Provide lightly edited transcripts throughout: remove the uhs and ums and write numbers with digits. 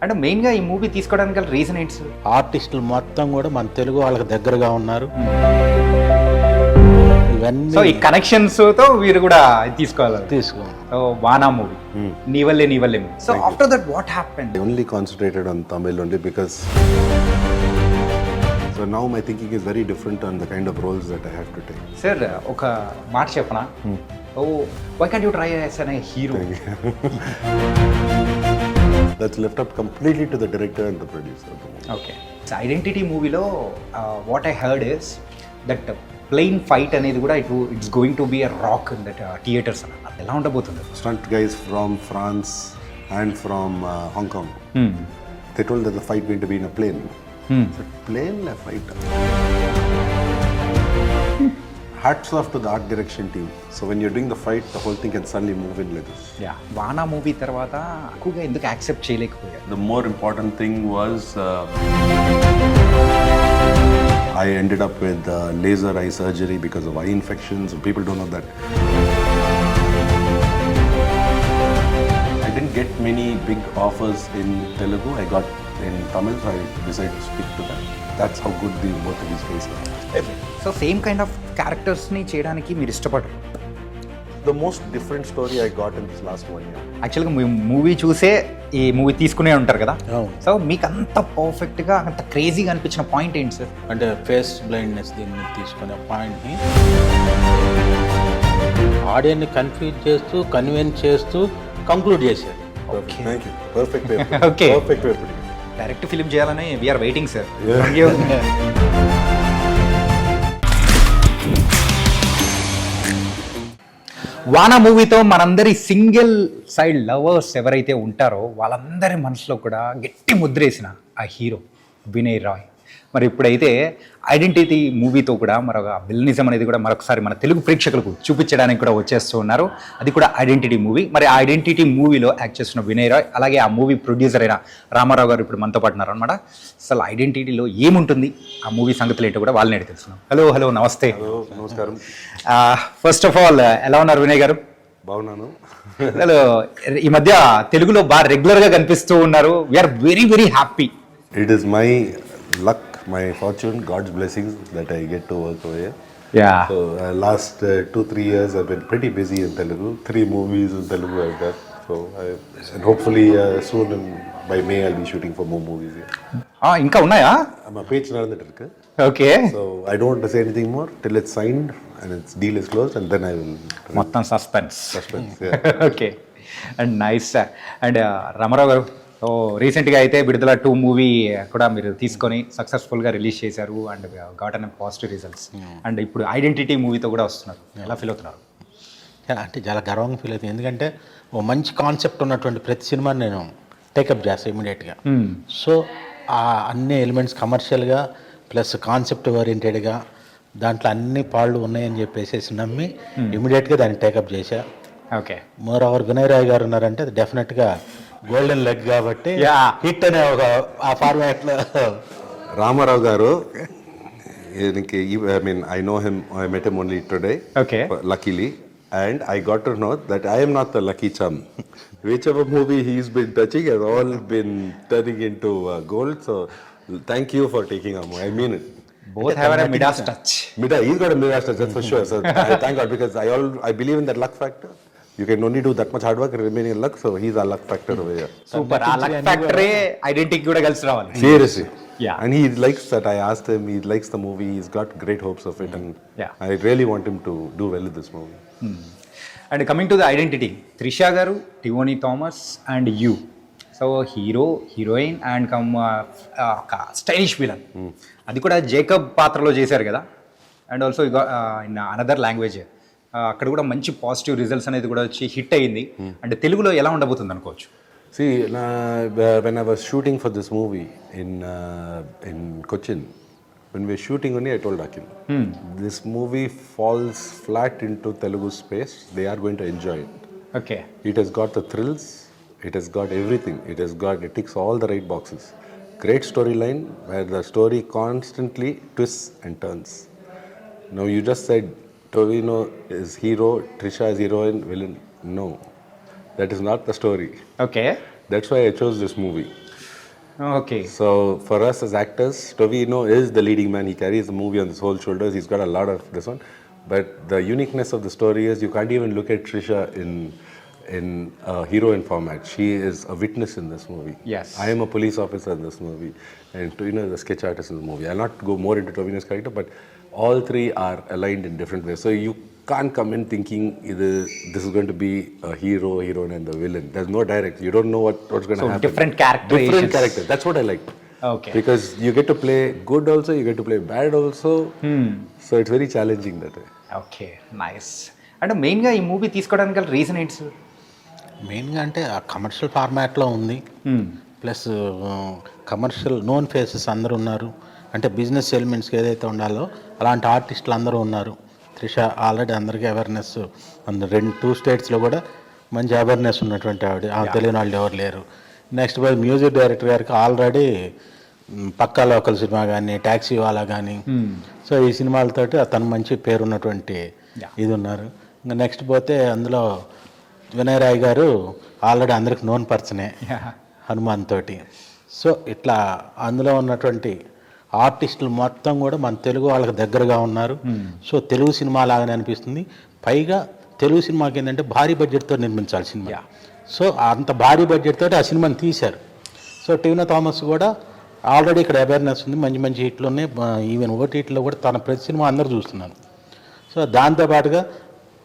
అంటే మెయిన్గా ఈ మూవీ తీసుకోవడానికి గల రీజన్ ఏంటి సార్? ఆర్టిస్టులు మొత్తం కూడా మన తెలుగు వాళ్ళకి దగ్గరగా ఉన్నారు. ఇవన్నీ సో ఈ కనెక్షన్స్తో వీరు కూడా తీసుకోవాలి. వానా మూవీ, నీ వల్లే movie. So after that what happened? I only concentrated on Tamil only because so now my thinking is very different on the kind of roles that I have to take. Sir ఒక మాట చెప్పనా? Oh why can't you try as a hero? That's left up completely to the director and the producer. Okay, Identity మూవీలో what I heard is that plane fight అనేది కూడా it's going to be a rock in that theatres అన్న. అది ఎలా ఉండబోతుంది? Stunt guys from France and from Hong Kong. They told that the fight going to be in a plane. So plane la fight. Hats off to the art direction team. So when you're doing the fight, the whole thing can suddenly move in like this. Yeah, వానా movie తర్వాత ఎక్కువగా ఎందుకు accept చేయలేకపోయారు? The more important thing was I ended up with laser eye surgery because of eye infections. People don't know that. I didn't get many big offers in Telugu. I got in Tamil, so I decided to stick to that. That's how good both of these guys are. So same kind of క్యారెక్టర్స్ని చేయడానికి మీరు ఇష్టపడరు? The most different story I got in this last 1 year. యాక్చువల్గా movie చూసే ఈ movie తీసుకునే ఉంటారు కదా. అవును. సో మీకు అంత పర్ఫెక్ట్గా అంత క్రేజీగా అనిపించిన పాయింట్ ఏంటి సార్? అంటే ఫేస్ బ్లైండ్నెస్ దీన్ని తీసుకునే పాయింట్ని ఆడియన్ని కన్ఫ్యూజ్ చేస్తూ కన్విన్స్ చేస్తూ కంక్లూడ్ చేశారు. Okay. Thank you. Perfect way. Okay. Perfect way. Direct film చేయాలని వీఆర్ వెయిటింగ్ సార్. వానా మూవీతో మనందరి సింగిల్ సైడ్ లవర్స్ ఎవరైతే ఉంటారో వాళ్ళందరి మనసులో కూడా గట్టి ముద్రేసిన ఆ హీరో వినయ్ రాయ్. మరి ఇప్పుడైతే ఐడెంటిటీ మూవీతో కూడా మరొక విలనిజం అనేది కూడా మరొకసారి మన తెలుగు ప్రేక్షకులకు చూపించడానికి కూడా వచ్చేస్తూ ఉన్నారు. అది కూడా ఐడెంటిటీ మూవీ. మరి ఆ ఐడెంటిటీ మూవీలో యాక్ట్ చేస్తున్న వినయ్ రాయ్, అలాగే ఆ మూవీ ప్రొడ్యూసర్ అయిన రామారావు గారు ఇప్పుడు మనతో పాటు ఉన్నారు అనమాట. అసలు ఐడెంటిటీలో ఏముంటుంది, ఆ మూవీ సంగతులు ఏంటో కూడా వాళ్ళని అడిగి తెలుసుకున్నాం. హలో నమస్తే. నమస్కారం. ఫస్ట్ ఆఫ్ ఆల్ ఎలా ఉన్నారు వినయ్ గారు? బాగున్నాను. అసలు ఈ మధ్య తెలుగులో బాగా రెగ్యులర్గా కనిపిస్తూ ఉన్నారు. We are very very happy. It is my luck, my fortune, God's blessings that I get to work over here. Yeah. So last 2-3 years I've been pretty busy in Telugu. 3 movies in Telugu I've done. So and hopefully soon by May I'll be shooting for more movies here. ఇంకా ఉన్నాయా? My page nadandittu irukku. Okay. So I don't want to say anything more till it's signed and its deal is closed, and then I will. మొత్తం suspense. Yeah. Okay, and nice. And Ramarao గారు, రీసెంట్గా అయితే విడుదల 2 movie కూడా మీరు తీసుకొని సక్సెస్ఫుల్గా release చేశారు and got an positive results. And ఇప్పుడు ఐడెంటిటీ మూవీతో కూడా వస్తున్నారు. ఎలా ఫీల్ అవుతున్నారు? అంటే చాలా గర్వంగా ఫీల్ అవుతుంది. ఎందుకంటే ఓ మంచి కాన్సెప్ట్ ఉన్నటువంటి ప్రతి సినిమాని నేను టేకప్ చేస్తాను ఇమీడియట్గా. సో ఆ అన్ని ఎలిమెంట్స్ కమర్షియల్గా ప్లస్ కాన్సెప్ట్ ఓరియంటెడ్గా దాంట్లో అన్ని పాళ్ళు ఉన్నాయని చెప్పేసి నమ్మి ఇమీడియట్గా దాన్ని టేకప్ చేశా. Okay. Moreover Vinay Rai గారు ఉన్నారంటే అది డెఫినెట్గా గోల్డెన్ లెగ్ కాబట్టి హిట్ అనే ఒక ఆ ఫార్మాట్లో. రామారావు గారు, I mean, I know him, I met him only today. Okay. Luckily. And I got to know that I am not the lucky chum. Whichever movie he's been touching has all been turning into gold. So thank you for taking a movie. I mean it. Both have a Midas touch. He's got a Midas touch, that's for sure. So thank God, because I believe in that luck factor. You can only do that much hard work and remain in luck. So he's our luck factor over here. Super. ఆ luck factory identity కూడా కలిసి రావాలి. Seriously. Yeah. And he likes that. I asked him, he likes the movie. He's got great hopes of it. And Yeah. I really want him to do well in this movie. And coming to the Identity, Trisha garu, Tovino Thomas and you. So hero, heroine and come ఒక stylish villain. అది కూడా జేకబ్ పాత్రలో చేశారు కదా. And also in another language అక్కడ కూడా మంచి positive results అనేది కూడా వచ్చి హిట్ అయ్యింది. అంటే తెలుగులో ఎలా ఉండబోతుంది అనుకోవచ్చు? See, when I was shooting for this movie in Cochin, when we were shooting only, I told Akhil, this movie falls flat into Telugu space. They are going to enjoy it. Okay. It has got the thrills. It has got everything. It ticks all the right boxes. Great storyline where the story constantly twists and turns. Now you just said Tovino is hero, Trisha is heroine, villain. No, that is not the story. Okay. That's why I chose this movie. Okay. So for us as actors, Tovino is the leading man. He carries the movie on his whole shoulders. He's got a lot of this one. But the uniqueness of the story is you can't even look at Trisha in heroine format. She is a witness in this movie. Yes. I am a police officer in this movie, and Tovino is a sketch artist in the movie. I'll not go more into Tovino's character, but all three are aligned in different ways. So you can't come in thinking this is going to be a hero, heroine, and the villain. There's no direct. You don't know what's going to So happen. different characterizations. Different characters. That's what I like. Okay. Because you get to play good also, you get to play bad also. So it's very challenging that way. Okay, nice. అంటే మెయిన్గా ఈ movie తీసుకోవడానికి గల reason ఏంటి sir? మెయిన్గా అంటే ఆ commercial ఫార్మాట్లో ఉంది, ప్లస్ కమర్షియల్ నోన్ ఫేసెస్ అందరూ ఉన్నారు. అంటే బిజినెస్ ఎలిమెంట్స్కి ఏదైతే ఉండాలో అలాంటి ఆర్టిస్టులు అందరూ ఉన్నారు. త్రిష ఆల్రెడీ అందరికీ అవేర్నెస్, 2 స్టేట్స్లో కూడా మంచి అవేర్నెస్ ఉన్నటువంటి ఆవిడ, తెలియని వాళ్ళు ఎవరు లేరు. నెక్స్ట్ బై మ్యూజిక్ డైరెక్టర్ గారికి ఆల్రెడీ పక్కా లోకల్ సినిమా కానీ, ట్యాక్సీ వాలా కానీ, సో ఈ సినిమాలతోటి తను మంచి పేరున్నటువంటి ఇది ఉన్నారు. ఇంకా నెక్స్ట్ పోతే అందులో వినయ్ రాయ్ గారు ఆల్రెడీ అందరికి నోన్ పర్సనే హనుమాన్ తోటి. సో ఇట్లా అందులో ఉన్నటువంటి ఆర్టిస్టులు మొత్తం కూడా మన తెలుగు వాళ్ళకి దగ్గరగా ఉన్నారు. సో తెలుగు సినిమా లాగానే అనిపిస్తుంది. పైగా తెలుగు సినిమాకి ఏంటంటే భారీ బడ్జెట్తో నిర్మించాలి సినిమా. సో అంత భారీ బడ్జెట్ తోటి ఆ సినిమాని తీశారు. సో టీనా థామస్ కూడా ఆల్రెడీ ఇక్కడ అవేర్నెస్ ఉంది, మంచి మంచి హిట్లు ఉన్నాయి. ఈవెన్ ఓటీటీలో కూడా తన ప్రతి సినిమా అందరూ చూస్తున్నారు. సో దాంతోపాటుగా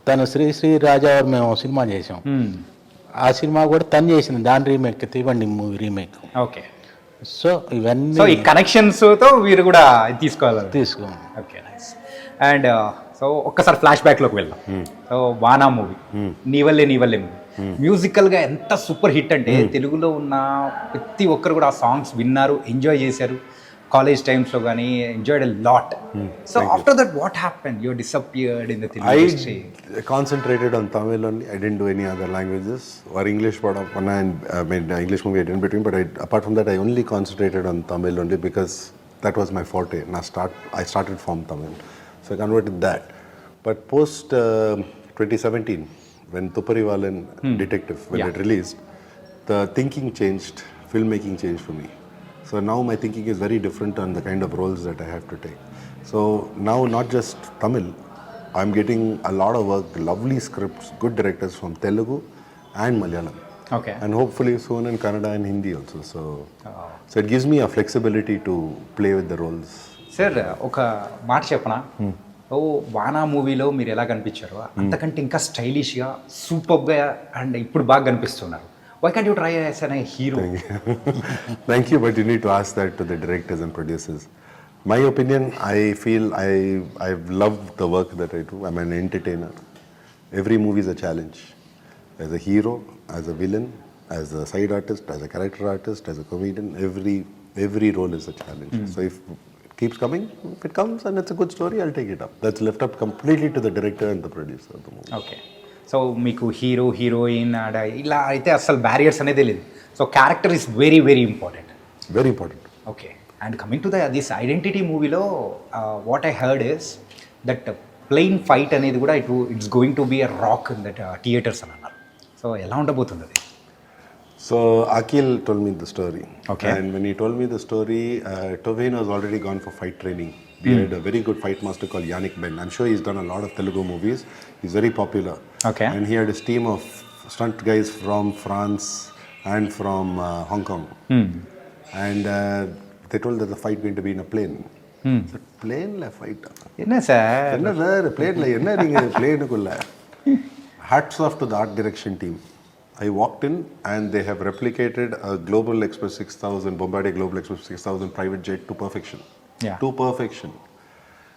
తను శ్రీ రాజావారు మేము సినిమా చేసాం. ఆ సినిమా కూడా తను చేసింది, దాని remake, Theevandi movie remake. Okay. So ఇవన్నీ, సో ఈ కనెక్షన్స్తో వీరు కూడా తీసుకోవాలి. తీసుకోండి. Okay, nice. అండ్ సో ఒక్కసారి ఫ్లాష్ బ్యాక్లోకి వెళ్దాం. సో వానా మూవీ, నీవల్లే మూవీ మ్యూజికల్గా ఎంత సూపర్ హిట్ అంటే తెలుగులో ఉన్న ప్రతి ఒక్కరు కూడా ఆ సాంగ్స్ విన్నారు, ఎంజాయ్ చేశారు. కాలేజ్ టైమ్స్లో కానీ enjoyed a lot. So after that what happened? You disappeared in the Telugu industry. I concentrated on Tamil only. I didn't do any other languages or English. English movie I did in between, but apart from that, I only concentrated on Tamil only because that was my forte. I started from Tamil, so I converted that. But post 2017, when Tuparivalan Detective, when it released, the thinking changed, filmmaking changed for me. So now my thinking is very different on the kind of roles that I have to take. So now not just Tamil, I'm getting a lot of work, lovely scripts, good directors from Telugu and Malayalam. Okay. And hopefully soon in Kannada and Hindi also. So it gives me a flexibility to play with the roles. Sir ఒక మాట చెప్పనా? ఓ వానా మూవీలో మీరు ఎలా కనిపించారో అంతకంటే ఇంకా స్టైలిష్గా, సూపర్గా అండ్ ఇప్పుడు బాగా కనిపిస్తున్నారు. Why can't you try as a hero? Thank you, but you need to ask that to the directors and producers. My opinion, I feel I've loved the work that I do. I'm an entertainer. Every movie is a challenge. As a hero, as a villain, as a side artist, as a character artist, as a comedian, every role is a challenge. So if it keeps coming, if it comes and it's a good story, I'll take it up. That's left up completely to the director and the producer of the movie. Okay. So మీకు hero, heroine ఇలా అయితే అసలు barriers అనేది లేదు. So character is very very important. Very important. Okay. And coming to this Identity మూవీలో what I heard is that plane fight అనేది కూడా it's going to be a rock in that theatres అని అన్నారు. So ఎలా ఉండబోతుంది అది? So Akhil told me the story. Okay. And when he told me the story, Tovino has already gone for fight training. We had a very good fight master called Yannick Ben. I'm sure he's done a lot of Telugu movies. He's very popular. Okay. And he had his team of stunt guys from France and from Hong Kong. And they told that the fight going to be in a plane. So plane la fight. என்ன sir? என்ன sir பிளேன்ல என்ன நீங்க பிளேனுக்குள்ள? Hats off to the art direction team. I walked in and they have replicated a Global Express 6000, Bombardier Global Express 6000 private jet to perfection. Yeah. To perfection.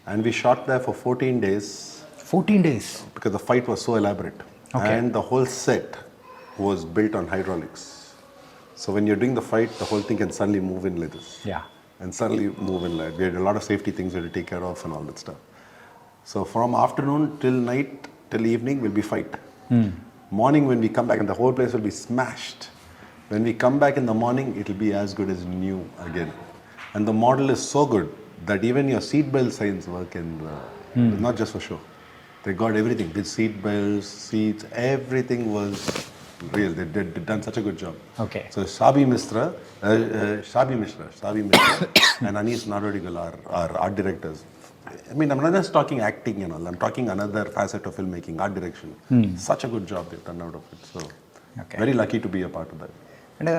And we shot there for 14 days. 14 days? Because the fight was so elaborate. Okay. And the whole set was built on hydraulics. So when you're doing the fight, the whole thing can suddenly move in like this. Yeah. And suddenly move in like, we had a lot of safety things we had to take care of and all that stuff. So from afternoon till night, till evening will be fight. Morning when we come back and the whole place will be smashed. When we come back in the morning, it will be as good as new again. And the model is so good that even your seatbelt signs work and not just for show. They got everything, with seat belts, seats, everything was Real, they done such a good job. Okay. So Shabi Mishra, and Anis Narodigal are art directors. I mean, I'm not just talking acting and all. I'm talking another facet of filmmaking, art direction. Such a good job they've done out of it. So, Okay. very lucky to be a part of that. And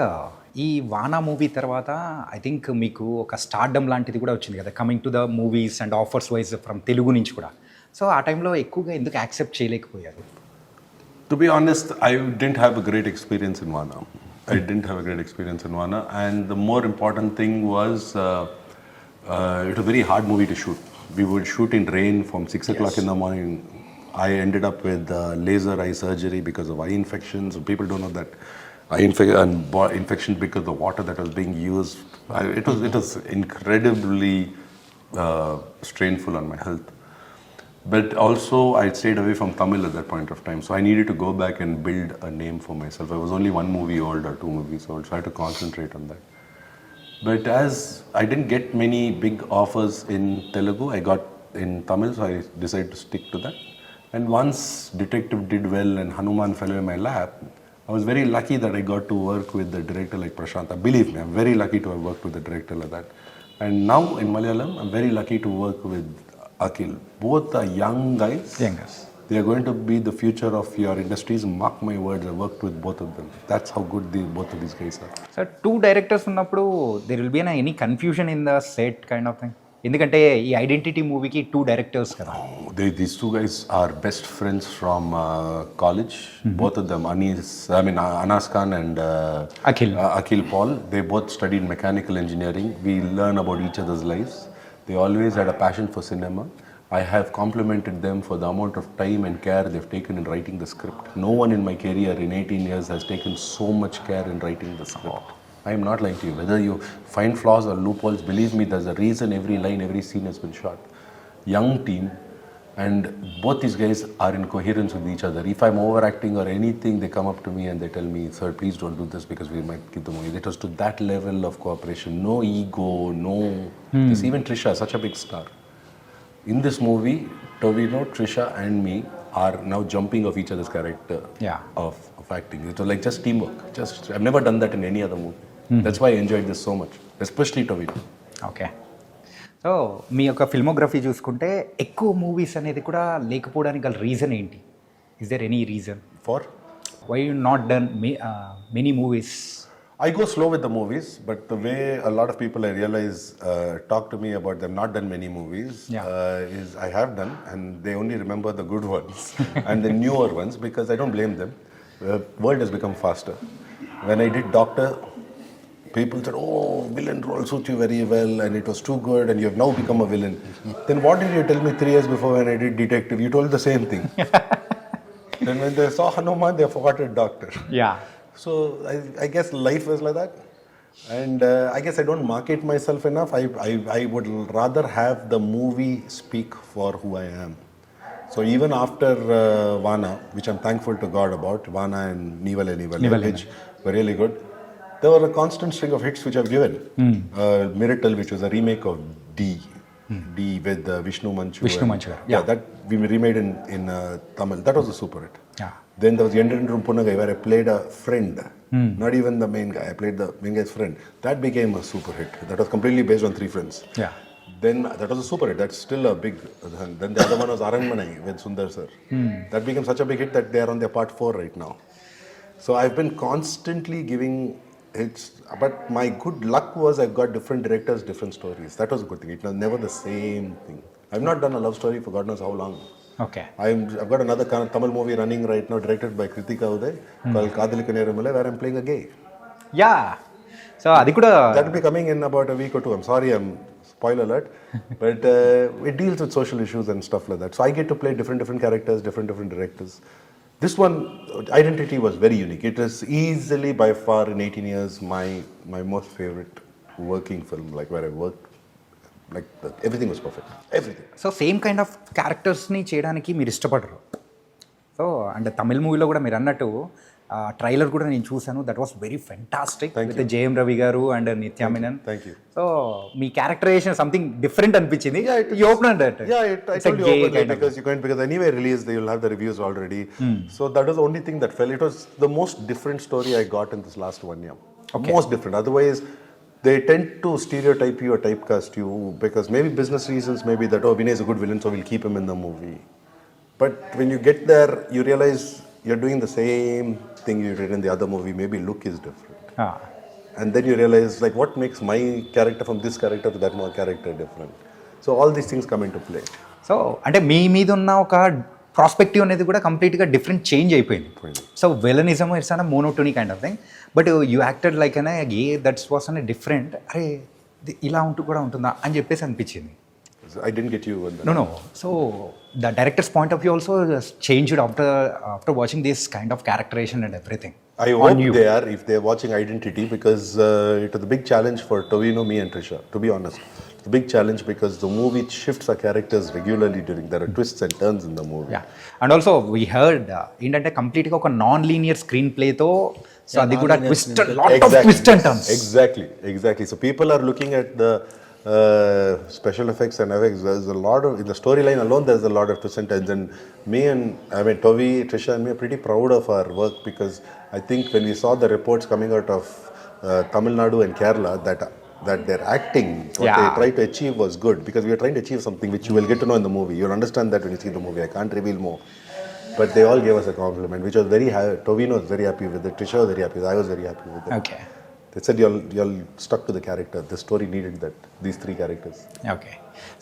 ఈ వానా movie తర్వాత I think మీకు ఒక stardom లాంటిది కూడా వచ్చింది కదా, coming to the movies and offers wise from Telugu నుంచి కూడా. సో ఆ టైంలో ఎక్కువగా ఎందుకు యాక్సెప్ట్ చేయలేకపోయారు? To be honest, I didn't have a great experience in Vana. And the more important thing was it was a very hard movie to shoot. We would shoot in rain from 6 o'clock in the morning. I ended up with laser eye surgery because of eye infections. People don't know that infection because of the water that was being used. It was incredibly strainful on my health. But also, I stayed away from Tamil at that point of time. So I needed to go back and build a name for myself. I was only 1 movie old or 2 movies old, so I had to concentrate on that. But as I didn't get many big offers in Telugu, I got in Tamil, so I decided to stick to that. And once Detective did well and Hanuman fell in my lap, I was very lucky that I got to work with the director like Prasanth. Believe me, I'm very lucky to have worked with the director like that. And now in Malayalam, I'm very lucky to work with Akhil. Both are young guys. They are going to be the future of your industries. Mark my words, I worked with both of them. That's how good both of these guys are. So 2 directors ఉన్నప్పుడు there will be any confusion in the set kind of thing? ఎందుకంటే ఈ identity మూవీకి 2 directors కదా. These 2 guys are best friends from college. Both of them, Anas Khan and Akhil Paul. They both studied mechanical engineering. We learn about each other's lives. They always had a passion for cinema. I have complimented them for the amount of time and care they've taken in writing the script. No one in my career in 18 years has taken so much care in writing the script. I am not lying to you. Whether you find flaws or loopholes, believe me, there's a reason every line, every scene has been shot. Young team, and both these guys are in coherence with each other. If I'm overacting or anything, they come up to me and they tell me, "Sir, please don't do this because we might keep the movie." It was to that level of cooperation. No ego, no... This, even Trisha, such a big star. In this movie, Tovino, Trisha and me are now jumping off each other's character of acting. It was like just teamwork. I've never done that in any other movie. That's why I enjoyed this so much, especially Tovino. Okay. So మీ యొక్క filmography చూసుకుంటే ఎక్కువ movies అనేది కూడా లేకపోవడానికి గల reason ఏంటి? Is there any reason For? Why you not done many movies? I go slow with the movies, but the way a lot of people I realize talk to me about them not done many movies is I have done, and they only remember the good ones and the newer ones because I don't blame them. The world has become faster. When I did Doctor, people said, "Oh, villain role suits you very well, and it was too good, and you have now become a villain." Then what did you tell me 3 years before when I did Detective? You told the same thing. Then when they saw Hanuman, they forgot it, Doctor. Yeah. So I guess life is like that, and I guess I don't market myself enough. I would rather have the movie speak for who I am. So even after Vana, which I'm thankful to God about, Vana and Nivale, which were really good, there were a constant string of hits which I've given. Miracle, which was a remake of D with Vishnu Manchu. Yeah, that we remade in Tamil. That was a super hit. Yeah. Then there was Yendrandrum Punagai, where I played a friend, not even the main guy. I played the main guy's friend. That became a super hit. That was completely based on 3 friends. Yeah. Then that was a super hit. That's still a big. Then the other one was Aranmanai with Sundar sir. That became such a big hit that they are on their part 4 right now. So I've been constantly giving hits, but my good luck was I've got different directors, different stories. That was a good thing. It was never the same thing. I've not done a love story for God knows how long. Okay. I've got another Tamil movie running right now, directed by Kritika Uday, called Kadhalika Neramale, where I'm playing a gay. Yeah. So adi kuda that will be coming in about a week or 2. I'm sorry, I'm spoiler alert, but it deals with social issues and stuff like that. So I get to play different characters, different directors. This one, Identity, was very unique. It is easily by far in 18 years my most favorite working film, like where I worked. Like everything was perfect. Everything. So same kind of క్యారెక్టర్స్ని చేయడానికి మీరు ఇష్టపడరు. So అంటే తమిళ మూవీలో కూడా మీరు అన్నట్టు trailer కూడా నేను చూశాను, that was very fantastic Thank with JM Ravi garu and Nithya Menen. Thank you. So మీ క్యారెక్టరైజేషన్ సంథింగ్ డిఫరెంట్ అనిపించింది. You opened that. Yeah, I It's a told you gay openly kind of- because anyway release they will have the reviews already. So that was the only thing that fell. It was the most different story I got in this last 1 year. Okay. Most different. Otherwise, they tend to stereotype you or typecast you because maybe business reasons, maybe that Vinay is a good villain, so we'll keep him in the movie. But when you get there, you realize you're doing the same thing you did in the other movie. Maybe look is different. Ah. And then you realize, like, what makes my character from this character to that more character different? So all these things come into play. So అంటే మీ మీద ఉన్న ఒక prospective అనేది కూడా కంప్లీట్గా different change అయిపోయింది. So villainism it's an monotony kind of thing, but you acted like an a that's was an different. అరే ఇలా కూడా ఉంటుందా అని చెప్పేసి అనిపించింది. So I didn't get you on that. No. So the director's point of view also has changed after watching this kind of characterization and everything. I hope they are, if they are watching Identity, because it was a big challenge for Tovino, me and Trisha, to be honest. It's a big challenge because the movie shifts our characters regularly there are twists and turns in the movie. Yeah. And also we heard ఏంటంటే కంప్లీట్గా ఒక non linear screen ప్లేతో so అది కూడా twist lot of twist and turns. Exactly. So people are looking at the special effects and effects. There's a lot of, in the storyline alone there's a lot of twists and turns, and Tovi, Trisha and me are pretty proud of our work because I think when we saw the reports coming out of Tamil Nadu and Kerala that their acting, what they tried to achieve was good, because we are trying to achieve something which you will get to know in the movie. You'll understand that when you see the movie. I can't reveal more. But they all gave us a compliment, which was very high. Tovino was very happy with it. Trisha was very happy. I was very happy with it. Okay. They said you'll stuck to the character. The story needed that. These 3 characters. Okay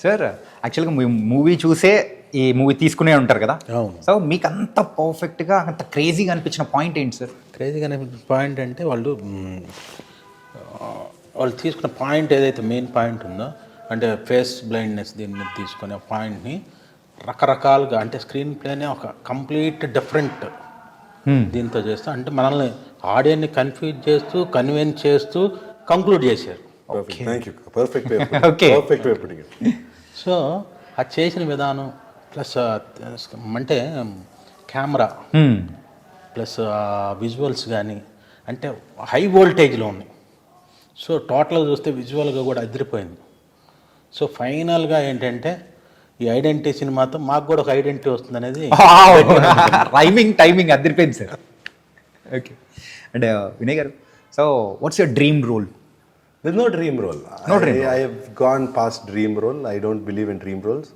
sir, యాక్చువల్గా movie చూసే ఈ movie తీసుకునే ఉంటారు కదా. అవును. So మీకు అంత పర్ఫెక్ట్గా అంత క్రేజీగా అనిపించిన పాయింట్ ఏంటి సార్? క్రేజీగా అనిపించిన పాయింట్ అంటే వాళ్ళు తీసుకున్న పాయింట్ ఏదైతే మెయిన్ పాయింట్ ఉందో, అంటే ఫేస్ బ్లైండ్నెస్ దీని మీద తీసుకునే ఆ పాయింట్ని రకరకాలుగా, అంటే స్క్రీన్ ప్లేనే ఒక కంప్లీట్ డిఫరెంట్ దీంతో చేస్తూ, అంటే మనల్ని ఆడియన్ని కన్ఫ్యూజ్ చేస్తూ కన్విన్స్ చేస్తూ కంక్లూడ్ చేశారు. Thank you. Perfect way. Okay. Perfect way of putting it. So అది చేసిన విధానం ప్లస్ అంటే కెమెరా ప్లస్ విజువల్స్ కానీ అంటే హై వోల్టేజ్లో ఉన్నాయి. సో టోటల్గా చూస్తే విజువల్గా కూడా అదిరిపోయింది. సో ఫైనల్గా ఏంటంటే ఈ ఐడెంటిటీ సినిమాతో మాకు కూడా ఒక ఐడెంటిటీ వస్తుంది అనేది టైమింగ్ అదిరిపోయింది సార్. ఓకే. అండ్ వినయ్ గారు, so what's your dream role? There's no dream role. I have gone past dream role. I don't believe in dream roles.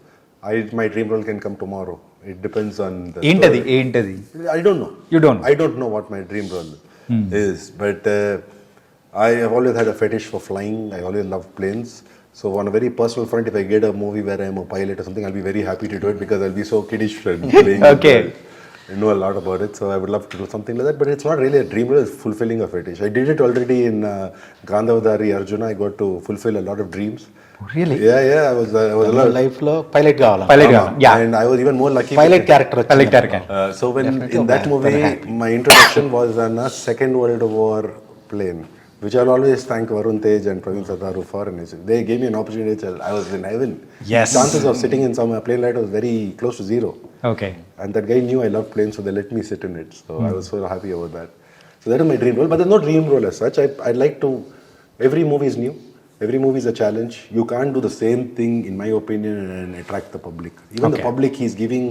My dream role can come tomorrow. It depends on the ఏంటది? I don't know. You don't know? I don't know what my dream role is. But I have always had a fetish for flying. I always love planes. So on a very personal front, if I get a movie where I'm a pilot or something, I'll be very happy to do it because I'll be so kiddish and playing. Okay. I know a lot about it, so I would love to do something like that. But it's not really a dream role, it's fulfilling a fetish. I did it already in Gandhavadari Arjuna. I got to fulfill a lot of dreams. Really? Yeah. I was a lot. లైఫ్లో pilot కావాలి. Yeah. And I was even more lucky. Pilot character So when in that movie, my introduction was on a Second World War plane, which I'll always thank Varun Tej and Praveen Sadaru for. And they gave me an opportunity. I was in heaven. Yes. Chances of sitting in some plane light was very close to zero. Okay. And that guy knew I loved planes, so they let me sit in it. So I was so happy about that. So that is my dream role. But there's no dream role as such. I like to. Every movie is new. Every movie is a challenge. You can't do the same thing, in my opinion, and attract the public. Even the public, he's giving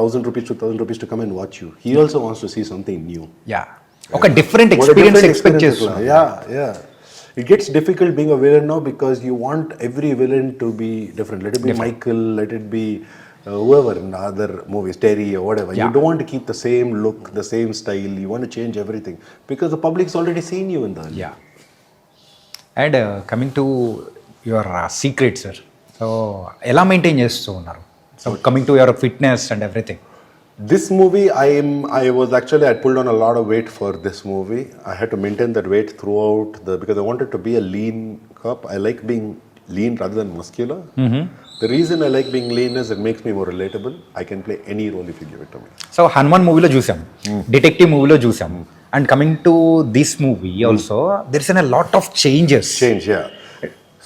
1,000 rupees to 1,000 rupees to come and watch you. He also wants to see something new. Yeah. ఒక different experience expect చేస్తున్నా. Yeah. It gets difficult being a villain now because you want every villain to be different. Let it be Michael, let it be whoever in other movies, Terry or whatever. You don't want to keep the same look, the same style. You want to change everything because the public's already seen you in that. Yeah. And coming to your secret sir, so ఎలా maintain చేస్తూ ఉన్నారు? So coming to your fitness and everything. This movie, I pulled on a lot of weight for this movie. I had to maintain that weight throughout because I wanted to be a lean cop. I like being lean rather than muscular. The reason I like being lean is it makes me more relatable. I can play any role if you give it to me. So Hanuman మూవీలో చూసాం, detective మూవీలో చూసాం, and coming to this movie also there is a lot of changes. Yeah.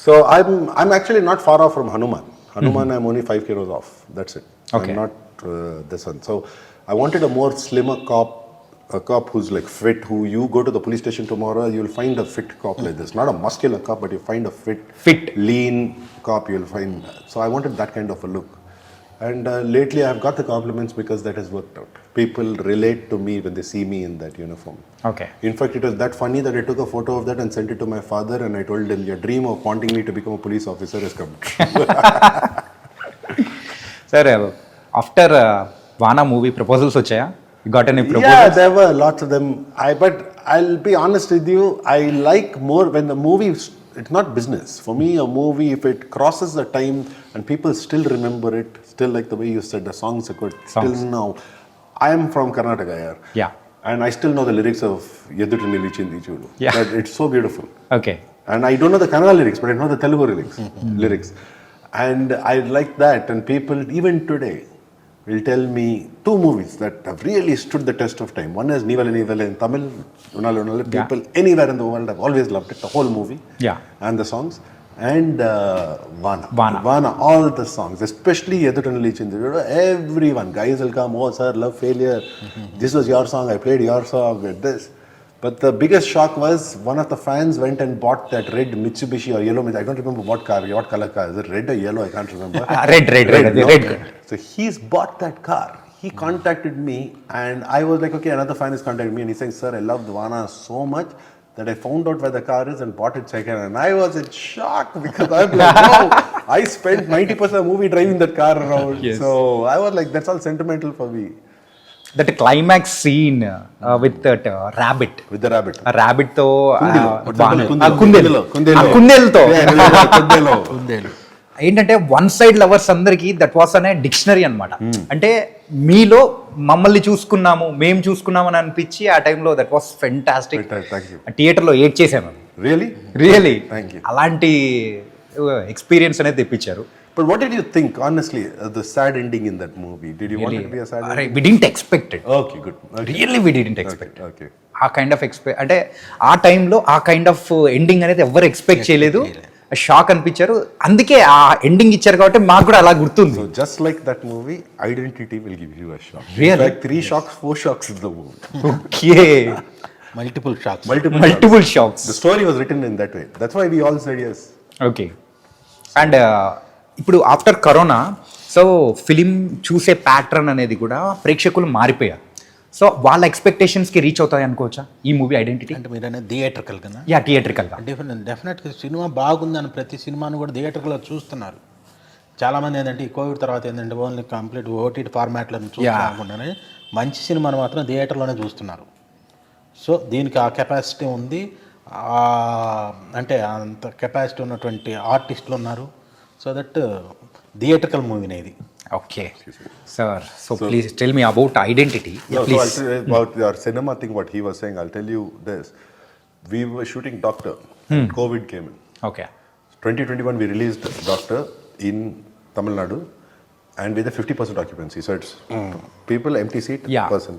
So I'm actually not far off from Hanuman. I'm only 5 kilos off. That's it. Okay. I'm not this one. So I wanted a more slimmer cop a cop who's like fit, who you go to the police station tomorrow, you'll find a fit cop like this. Not a muscular cop, but you find a fit, lean cop, you'll find. So I wanted that kind of a look. And lately I've got the compliments because that has worked out. People relate to me when they see me in that uniform. Okay. In fact, it was that funny that I took a photo of that and sent it to my father, and I told him, your dream of wanting me to become a police officer has come true. Sir, after Vana movie, proposals vachaya? You got any proposals? Yeah, there were lots of them. But I'll be honest with you, I like more when the movie, it's not business. For me, a movie, if it crosses the time and people still remember it, still like the way you said, the songs are good, still now. I am from Karnataka here. Yeah. And I still know the lyrics of Yedutu Nilichindi Chudu. Yeah. But it's so beautiful. Okay. And I don't know the Kannada lyrics, but I know the Telugu lyrics. And I like that. And people, even today, will tell me two movies that have really stood the test of time. One is Nivale Nivale in Tamil. People anywhere in the world have always loved it, the whole movie. Yeah. And the songs. And Vana. Vana, all the songs, especially Yedutanali Chindu. Everyone, guys will come, oh sir, love failure. This was your song, I played your song, this. But the biggest shock was one of the fans went and bought that red Mitsubishi or yellow, I don't remember what color car. Is it red or yellow? I can't remember. Red. So he's bought that car. He contacted me and I was like, okay, another fan is contacting me and he's saying, sir, I loved Vana so much that I found out where the car is and bought it second. And I was in shock because I'm like, no, I spent 90% of the movie driving that car around. Yes. So I was like, that's all sentimental for me. That climax scene with that rabbit. With the rabbit. ఆ rabbit తో కుందేలు. కుందేలుతో కుందేలు. ఏంటంటే one side lovers అందరికి that was అనే dictionary అన్నమాట. అంటే మీలో మమ్మల్ని చూసుకున్నాము, మేము చూసుకున్నాము అని అనిపించి ఆ టైంలో దట్ వాస్ ఫెంటాస్టిక్. థియేటర్లో ఏడ్ చేశాను. రియలీ అలాంటి ఎక్స్పీరియన్స్ అనేది తెప్పించారు. But what did you think, honestly, the sad ending in that movie? Did you want it to be a sad ending? We didn't expect it. Okay, good. Okay. Really, we didn't expect it. Okay. ఆ kind of అంటే ఆ టైంలో ఆ kind of ending అనేది ఎవరు expect చేయలేదు. Shock అనిపించారు, అందుకే ఆ ఎండింగ్ ఇచ్చారు కాబట్టి మాకు కూడా అలా గుర్తుంది. So just like that movie, Identity will give you a shock. Really? In fact, 3 shocks, 4 shocks in the movie. Okay. Multiple shocks. Multiple shocks. The story was written in that way. That's why we all said yes. Okay. And ఇప్పుడు after corona so film చూసే pattern అనేది కూడా ప్రేక్షకులు మారిపోయారు. So వాళ్ళ ఎక్స్పెక్టేషన్స్కి reach అవుతాయి అనుకోవచ్చా ఈ మూవీ ఐడెంటిటీ? అంటే మీరు అనేది థియేట్రికల్ కదా? యా, థియేట్రికల్గా. డెఫినెట్గా సినిమా బాగుందని ప్రతి సినిమాను కూడా థియేటర్లో చూస్తున్నారు. చాలామంది ఏంటంటే ఈ కోవిడ్ తర్వాత ఏంటంటే ఓన్లీ కంప్లీట్ ఓటీటీ ఫార్మాట్లను చూడాలనుకుంటున్నారని మంచి సినిమాను మాత్రం థియేటర్లోనే చూస్తున్నారు. సో దీనికి ఆ కెపాసిటీ ఉంది, అంటే అంత కెపాసిటీ ఉన్నటువంటి ఆర్టిస్టులు ఉన్నారు. సో దట్ థియేట్రికల్ మూవీనే ఇది. Okay sir, so please tell me about identity. So I'll tell you about your cinema thing, what he was saying. I'll tell you this. We were shooting Doctor. COVID came in. Okay. 2021 we released Doctor in Tamil Nadu and with a 50% occupancy. So it's people, empty seat, person.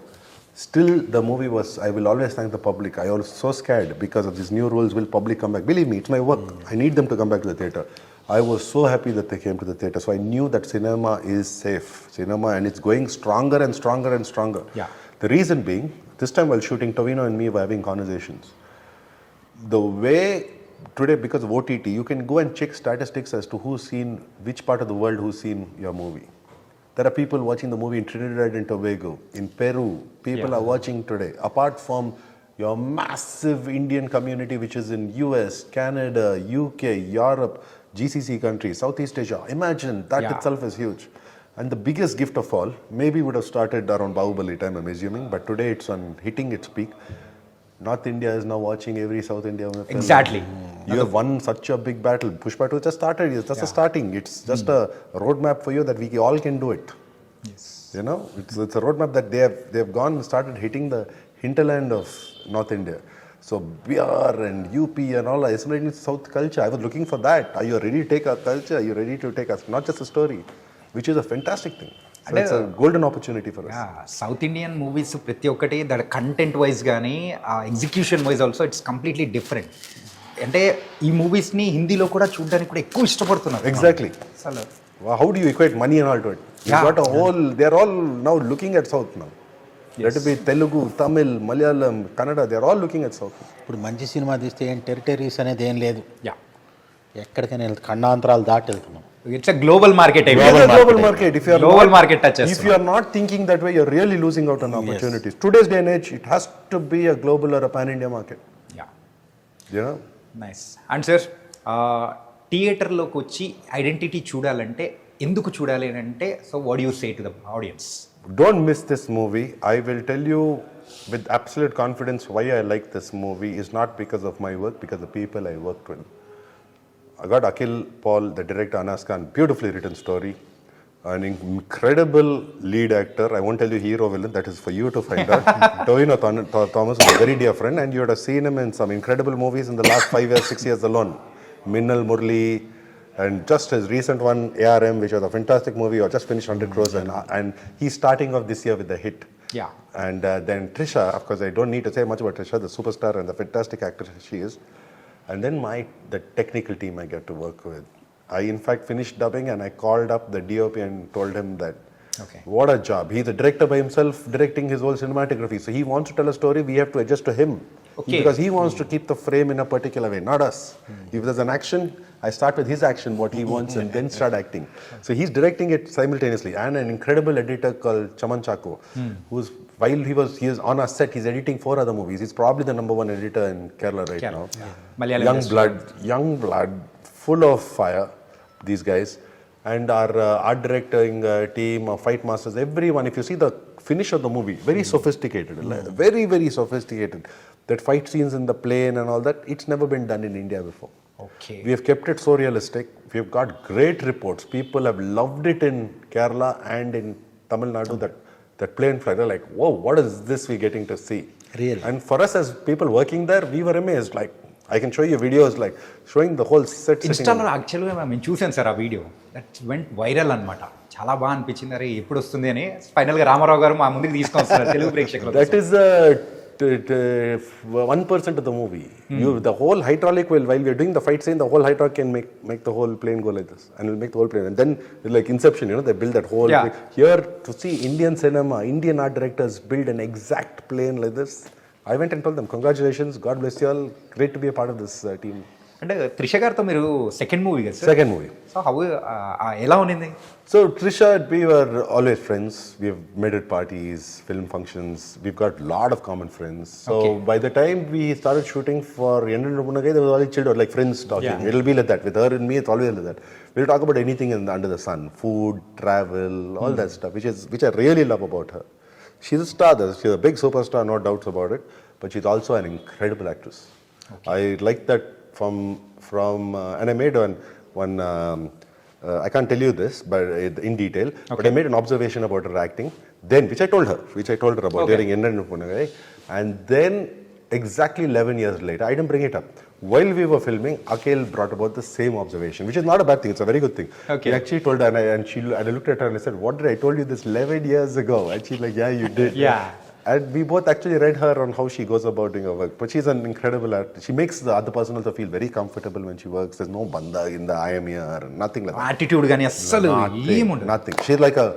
Still the movie was, I will always thank the public. I was so scared because of these new rules. Will public come back? Believe me, it's my work. I need them to come back to the theatre. I was so happy that they came to the theatre. So I knew that cinema is safe. Cinema, and it's going stronger and stronger and stronger. Yeah. The reason being, this time while shooting, Tovino and me were having conversations. The way today, because of OTT, you can go and check statistics as to who's seen, which part of the world who's seen your movie. There are people watching the movie in Trinidad and Tobago, in Peru. People are watching today. Apart from your massive Indian community, which is in US, Canada, UK, Europe, GCC countries, Southeast Asia. Imagine, that itself is huge. And the biggest gift of all, maybe would have started around Bahubali time, I'm assuming, but today it's on hitting its peak. North India is now watching every South India film. Exactly. You have won such a big battle. Pushpa 2 just started. It's just a starting. It's just a roadmap for you that we all can do it. Yes. You know, it's a roadmap that they have gone and started hitting the hinterland of North India. So Bihar and UP and all are assimilating South culture. I was looking for that. Are you ready to take our culture? Are you ready to take us, not just a story, which is a fantastic thing. So it's a golden opportunity for us. South Indian movies ప్రతి ఒక్కటి దాని content wise కానీ execution wise also it's completely different. అంటే ఈ మూవీస్ని హిందీలో కూడా చూడడానికి కూడా ఎక్కువ ఇష్టపడుతున్నారు. Exactly. అసలు How do you equate money and all to it? You got a whole, they're all now looking at South now. Let it be Telugu, Tamil, Malayalam, Kannada, they are all looking at South. ఇప్పుడు మంచి cinema తీస్తే ఏం territories అనేది ఏం లేదు, yeah, ఎక్కడికైనా ఖండాంతరాలు దాటి వెళ్తున్నాం. It's a global market. It is a global market. If you are global not, market touch if you are not thinking that way, you're really losing out on opportunities. Today's day and age, it has to be a global or a pan-India market. Yeah, You know? Nice. And sir, థియేటర్లోకి వచ్చి Identity చూడాలంటే ఎందుకు చూడాలి అని అంటే, so what you say to the audience? Don't miss this movie. I will tell you with absolute confidence why I like this movie is not because of my work, because the people I worked with. I got Akhil Paul, the director, Anas Khan, beautifully written story, an incredible lead actor. I won't tell you hero villain, that is for you to find out. Tovino Thomas is a very dear friend, and you would have seen him in some incredible movies in the last 5 years, 6 years alone. Minnal Murli, and just his recent one, ARM, which was a fantastic movie, or just finished 100 crores, and he's starting off this year with a hit. Yeah. And then Trisha, of course, I don't need to say much about Trisha, the superstar and the fantastic actress she is. And then the technical team I get to work with. I in fact finished dubbing and I called up the DOP and told him that, Okay. what a job. He's a director by himself, directing his whole cinematography. So he wants to tell a story, we have to adjust to him. Okay. Because he wants to keep the frame in a particular way, not us. If there's an action, I start with his action, what he wants, and then start acting. So he's directing it simultaneously. And an incredible editor called Chaman Chako, who's, while he is on our set, he's editing 4 other movies. He's probably the number 1 editor in Kerala right now. Malayalam Young blood, full of fire, these guys. And our art directing team, our fight masters, everyone, if you see the finish of the movie, very sophisticated, very, very sophisticated. That fight scenes in the plane and all that, it's never been done in India before. Okay. We have kept it so realistic. We've got great reports. People have loved it in Kerala and in Tamil Nadu, that plane flight. They're like, whoa, what is this we're getting to see? Really? And for us as people working there, we were amazed. Like, I can show you videos like showing the whole set. ఇన్స్టాలో యాక్చువల్గా మేము చూసాను sir ఆ video, that went viral అనమాట. చాలా బాగా అనిపించింది, అరే ఎప్పుడు వస్తుంది అని. ఫైనల్గా రామారావు గారు మా ముందుకు తీసుకొని వస్తున్నారు తెలుగు ప్రేక్షకులు. That is 1% of the movie. The whole hydraulic will, while we are doing the fight scene, the whole hydraulic can make the whole plane go like this, and will make the whole plane. And then like Inception, they build that whole. Yeah. Here to see Indian cinema, Indian art directors build an exact plane like this. I went and told them, congratulations, God bless you all, great to be a part of this team. అంటే త్రిష గారితో మీరు second movie కదా sir? Second movie. So how ఎలా ఉన్నింది? So Trisha, we were always friends. We've met at parties, film functions. We've got a lot of common friends. So by the time we started shooting for Yendan Rupunagai, there was always chilled out, like friends talking. Yeah. It'll be like that. With her and me, it's always like that. We'll talk about anything under the sun, food, travel, all that stuff, which I really love about her. She's a star. She's a big superstar, no doubts about it. But she's also an incredible actress. I like that from and I made one. I can't tell you this, but in detail. But I made an observation about her acting. Then, which I told her about during Yendan Rupunagai, and then exactly 11 years later, I didn't bring it up. While we were filming, Akhil brought about the same observation, which is not a bad thing. It's a very good thing. Okay. He actually told her, and I looked at her and I said, "What did I told you this 11 years ago?" And she's like, "Yeah, you did." Yeah. And we both actually read her on how she goes about doing her work. But she's an incredible artist. She makes the other person also feel very comfortable when she works. There's no banda in the I am here, nothing like that. Attitude కానీ అస్సలు ఏముండదు. Nothing. She's like a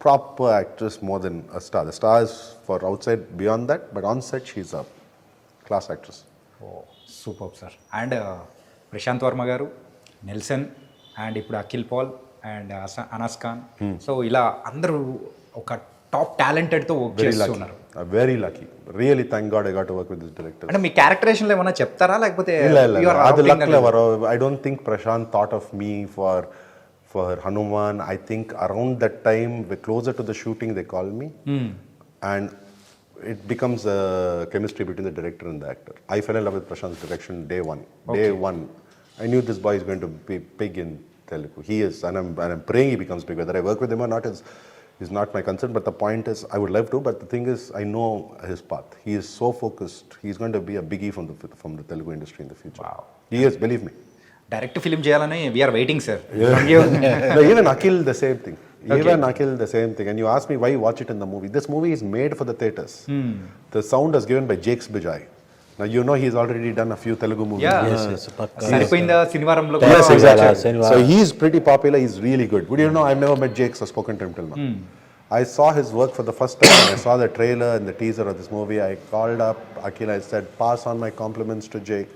proper actress more than a star. The star is for outside beyond that, but on set she's a class actress. Oh super sir. And Prashanth Varma garu, Nelson, and ఇప్పుడు Akhil Paul and Anas Khan, so ఇలా అందరూ ఒక top టాలెంటెడ్తో work చేస్తున్నారు. Very lucky. Really, thank God I got to work with this director. అంటే మీ క్యారెక్టరేషన్లో ఏమైనా చెప్తారా లేకపోతే? I don't think Prashant thought of me for Hanuman. I think around that time, we're closer to the shooting, they called me. And it becomes a chemistry between the director and the actor. I fell in love with Prashant's direction day one. Day one. I knew this boy is going to be big in Telugu. He is, and I'm praying he becomes big. Whether I work with him or not is not my concern, but the point is, I would love to, but the thing is, I know his path. He is so focused. He's going to be a biggie from the Telugu industry in the future. Wow. He is, believe me. Direct film చేయాలని we're waiting sir. No, even Akhil, the same thing. Even Akhil, the same thing. And you ask me why you watch it in the movie. This movie is made for the theatres. The sound is given by Jakes Bijay. Now, you know he's already done a few Telugu movies. సరిపోయిందా శనివారంలో? Yes, exactly. So he's pretty popular. He's really good. Would you know, I've never met Jakes or spoken to him till now. I saw his work for the first time when I saw the trailer and the teaser of this movie. I called up Akhil, I said, pass on my compliments to Jake.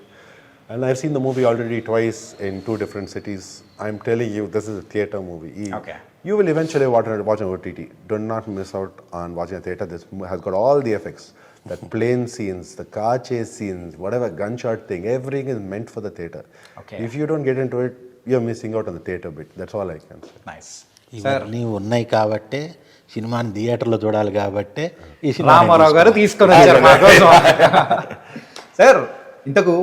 And I've seen the movie already twice in 2 different cities. I'm telling you, this is a theatre movie. Okay. You will eventually watch on OTT. Do not miss out on watching a theatre. This has got all the effects. The plane scenes, the car chase scenes, whatever gunshot thing, everything is meant for the theatre. Okay. If you don't get into it, you're missing out on the theatre bit. That's all I can say. Nice sir. ఇవన్నీ ఉన్నాయి కాబట్టే సినిమాని థియేటర్లో చూడాలి కాబట్టే ఈ cinema Ramarao గారు తీసుకొని వచ్చారు మా కోసం. సార్ ఇంతకు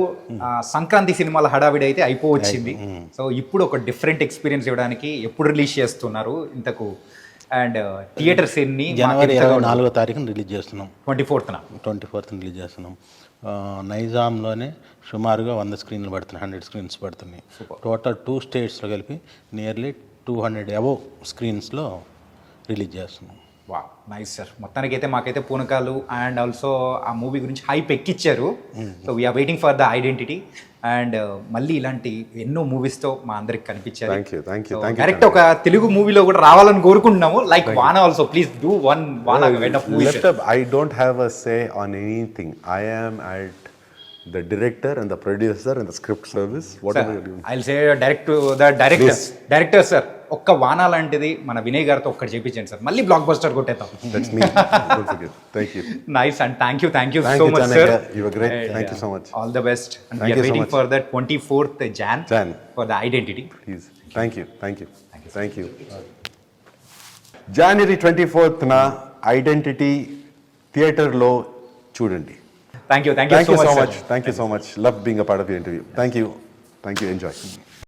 సంక్రాంతి సినిమాల హడావిడి అయితే అయిపోవచ్చింది. సో ఇప్పుడు ఒక డిఫరెంట్ ఎక్స్పీరియన్స్ ఇవ్వడానికి ఎప్పుడు రిలీజ్ చేస్తున్నారు ఇంతకు? అండ్ థియేటర్స్ ఎన్ని? జనవరి 24వ తారీఖున రిలీజ్ చేస్తున్నాం. 24th రిలీజ్ చేస్తున్నాం. నైజాంలోనే సుమారుగా 100 స్క్రీన్లు పడుతున్నాయి, 100 స్క్రీన్స్ పడుతున్నాయి. టోటల్ 2 స్టేట్స్లో కలిపి నియర్లీ 200 అబోవ్ స్క్రీన్స్లో రిలీజ్ చేస్తున్నాం. వా నైస్ సార్. మొత్తానికి అయితే మాకైతే పూనకాలు అండ్ ఆల్సో ఆ మూవీ గురించి హైప్ ఎక్కిచ్చారు. So we're waiting for the Identity. And మళ్ళీ ఇలాంటి ఎన్నో మూవీస్తో మా అందరికి కనిపించారు. Thank you. డైరెక్ట్ ఒక తెలుగు మూవీలో కూడా రావాలని కోరుకుంటున్నాము. లైక్ వాన ఆల్సో, ప్లీజ్ డూ వన్ వాన kind of movie. I don't have a say on anything. I am at the director and the producer and the script service. Whatever you're doing. I'll say direct to the director sir. ఒక్క వాన లాంటిది మన వినయ్ గారితో ఒక్కటి చేయించండి sir, మళ్ళీ blockbuster కొట్టేద్దాం. That's me. Don't forget. Thank you. Nice and thank you Thank so you, much Chanaka. sir. You were great. Thank you so much. All the best. And Thank we are you so waiting much. for that 24th Jan for the identity. Please. Thank you. January 24th na identity theater lo chudandi. Thank you so much. Thank you so much. Love being a part of your interview. Thank you. Enjoy.